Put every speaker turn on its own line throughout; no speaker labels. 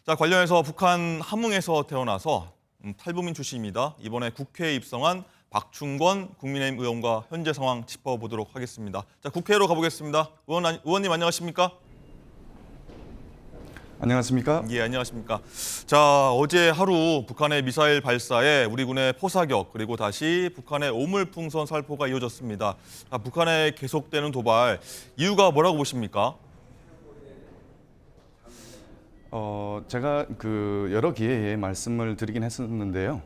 자, 관련해서 북한 함흥에서 태어나서 탈북민 출신입니다. 이번에 국회에 입성한 박충권 국민의힘 의원과 현재 상황 짚어보도록 하겠습니다. 자, 국회로 가보겠습니다. 의원님 안녕하십니까?
안녕하십니까?
예, 안녕하십니까? 자, 어제 하루 북한의 미사일 발사에 우리 군의 포사격 그리고 다시 북한의 오물풍선 살포가 이어졌습니다. 자, 북한의 계속되는 도발 이유가 뭐라고 보십니까?
제가 여러 기회에 말씀을 드리긴 했었는데요.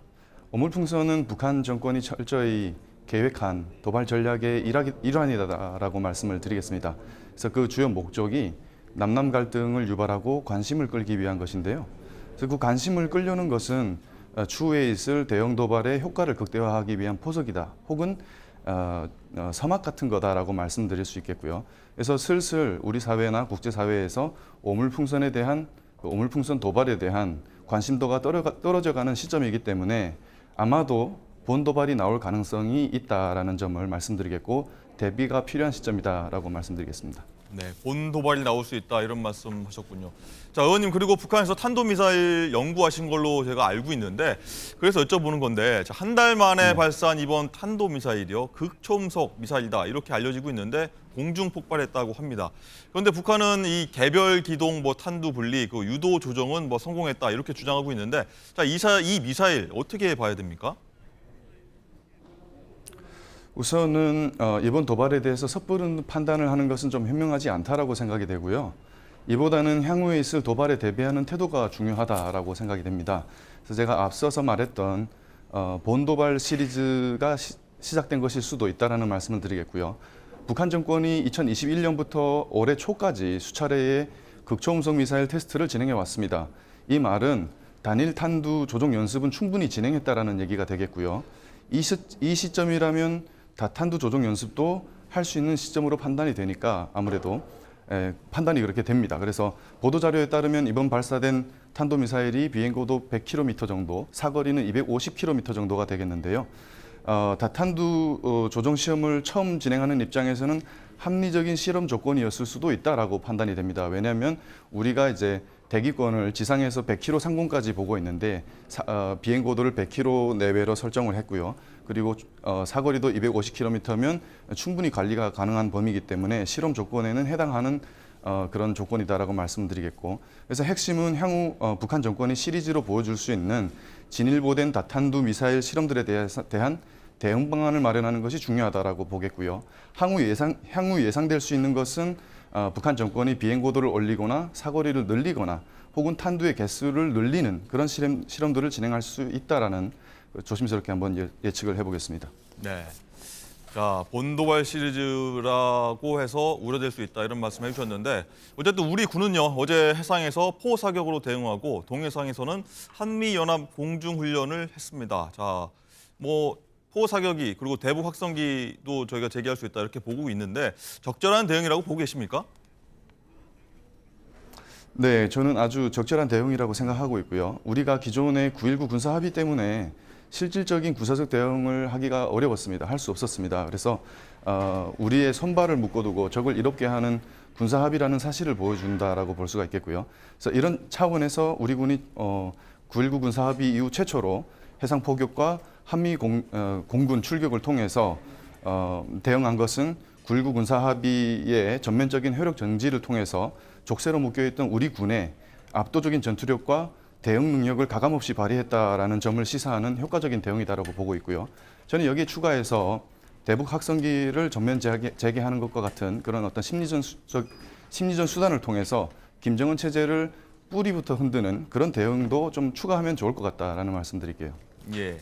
오물풍선은 북한 정권이 철저히 계획한 도발 전략의 일환이다라고 말씀을 드리겠습니다. 그래서 그 주요 목적이 남남 갈등을 유발하고 관심을 끌기 위한 것인데요. 그래서 그 관심을 끌려는 것은 추후에 있을 대형 도발의 효과를 극대화하기 위한 포석이다, 혹은 서막 같은 거다라고 말씀드릴 수 있겠고요. 그래서 슬슬 우리 사회나 국제사회에서 오물풍선 도발에 대한 관심도가 떨어져가는 시점이기 때문에 아마도 본 도발이 나올 가능성이 있다라는 점을 말씀드리겠고, 대비가 필요한 시점이다라고 말씀드리겠습니다.
네, 본 도발이 나올 수 있다 이런 말씀하셨군요. 자, 의원님 그리고 북한에서 탄도미사일 연구하신 걸로 제가 알고 있는데 그래서 여쭤보는 건데 한 달 만에 발사한 이번 탄도미사일이요 극초음속 미사일이다 이렇게 알려지고 있는데 공중 폭발했다고 합니다. 그런데 북한은 이 개별 기동 탄두 분리 그 유도 조정은 성공했다 이렇게 주장하고 있는데 자, 이 미사일 어떻게 봐야 됩니까?
우선은 이번 도발에 대해서 섣부른 판단을 하는 것은 좀 현명하지 않다라고 생각이 되고요. 이보다는 향후에 있을 도발에 대비하는 태도가 중요하다라고 생각이 됩니다. 그래서 제가 앞서서 말했던 본 도발 시리즈가 시작된 것일 수도 있다라는 말씀을 드리겠고요. 북한 정권이 2021년부터 올해 초까지 수차례의 극초음속 미사일 테스트를 진행해 왔습니다. 이 말은 단일 탄두 조종 연습은 충분히 진행했다라는 얘기가 되겠고요. 이 시점이라면 다탄두 조종 연습도 할 수 있는 시점으로 판단이 되니까 아무래도 판단이 그렇게 됩니다. 그래서 보도자료에 따르면 이번 발사된 탄도미사일이 비행고도 100km 정도, 사거리는 250km 정도가 되겠는데요. 다탄두 조종 시험을 처음 진행하는 입장에서는 합리적인 실험 조건이었을 수도 있다라고 판단이 됩니다. 왜냐하면 우리가 이제 대기권을 지상에서 100km 상공까지 보고 있는데 비행 고도를 100km 내외로 설정을 했고요. 그리고 사거리도 250km면 충분히 관리가 가능한 범위이기 때문에 실험 조건에는 해당하는 그런 조건이다라고 말씀드리겠고, 그래서 핵심은 향후 북한 정권이 시리즈로 보여줄 수 있는 진일보된 다탄두 미사일 실험들에 대한 대응 방안을 마련하는 것이 중요하다라고 보겠고요. 향후 예상될 수 있는 것은 북한 정권이 비행 고도를 올리거나 사거리를 늘리거나 혹은 탄두의 개수를 늘리는 그런 실험들을 진행할 수 있다라는 조심스럽게 한번 예측을 해보겠습니다.
네. 자, 본도발 시리즈라고 해서 우려될 수 있다 이런 말씀 해주셨는데 어쨌든 우리 군은요 어제 해상에서 포 사격으로 대응하고 동해상에서는 한미연합 공중훈련을 했습니다. 자, 포 사격이 그리고 대북 확성기도 저희가 제기할 수 있다 이렇게 보고 있는데 적절한 대응이라고 보고 계십니까?
네, 저는 아주 적절한 대응이라고 생각하고 있고요. 우리가 기존의 9.19 군사 합의 때문에 실질적인 군사적 대응을 하기가 어려웠습니다. 할 수 없었습니다. 그래서 우리의 손발을 묶어두고 적을 이롭게 하는 군사 합의라는 사실을 보여준다라고 볼 수가 있겠고요. 그래서 이런 차원에서 우리 군이 9.19 군사 합의 이후 최초로 해상 포격과 한미 공군 출격을 통해서 대응한 것은 9.19 군사 합의의 전면적인 효력 정지를 통해서 족쇄로 묶여있던 우리 군의 압도적인 전투력과 대응 능력을 가감없이 발휘했다라는 점을 시사하는 효과적인 대응이다라고 보고 있고요. 저는 여기에 추가해서 대북 확성기를 전면 재개하는 것과 같은 그런 어떤 심리전 수단을 통해서 김정은 체제를 뿌리부터 흔드는 그런 대응도 좀 추가하면 좋을 것 같다라는 말씀드릴게요.
예.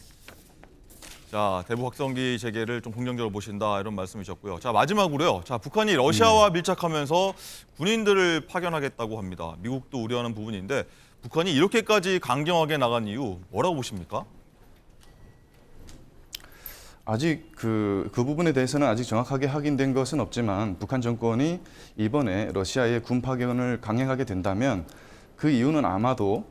자, 대북 확성기 재개를 좀 긍정적으로 보신다 이런 말씀이셨고요. 자, 마지막으로요. 자, 북한이 러시아와 밀착하면서 군인들을 파견하겠다고 합니다. 미국도 우려하는 부분인데 북한이 이렇게까지 강경하게 나간 이유 뭐라고 보십니까?
아직 그 부분에 대해서는 아직 정확하게 확인된 것은 없지만 북한 정권이 이번에 러시아의 군 파견을 강행하게 된다면 그 이유는 아마도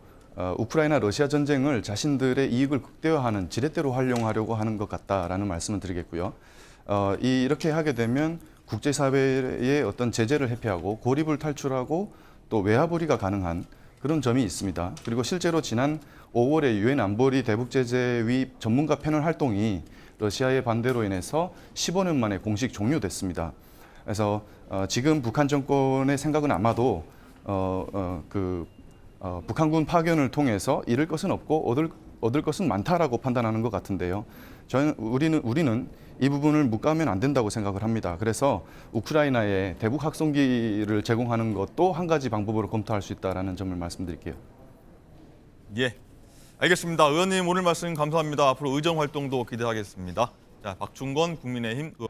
우크라이나 러시아 전쟁을 자신들의 이익을 극대화하는 지렛대로 활용하려고 하는 것 같다라는 말씀을 드리겠고요. 이렇게 하게 되면 국제사회의 어떤 제재를 회피하고 고립을 탈출하고 또 외화벌이가 가능한 그런 점이 있습니다. 그리고 실제로 지난 5월에 유엔 안보리 대북제재위 전문가 패널 활동이 러시아의 반대로 인해서 15년 만에 공식 종료됐습니다. 그래서 지금 북한 정권의 생각은 아마도 북한군 파견을 통해서 잃을 것은 없고 얻을 것은 많다라고 판단하는 것 같은데요. 우리는 이 부분을 묵과하면 안 된다고 생각을 합니다. 그래서 우크라이나에 대북 확성기를 제공하는 것도 한 가지 방법으로 검토할 수 있다라는 점을 말씀드릴게요.
예, 알겠습니다. 의원님 오늘 말씀 감사합니다. 앞으로 의정 활동도 기대하겠습니다. 자, 박충건 국민의힘 의원.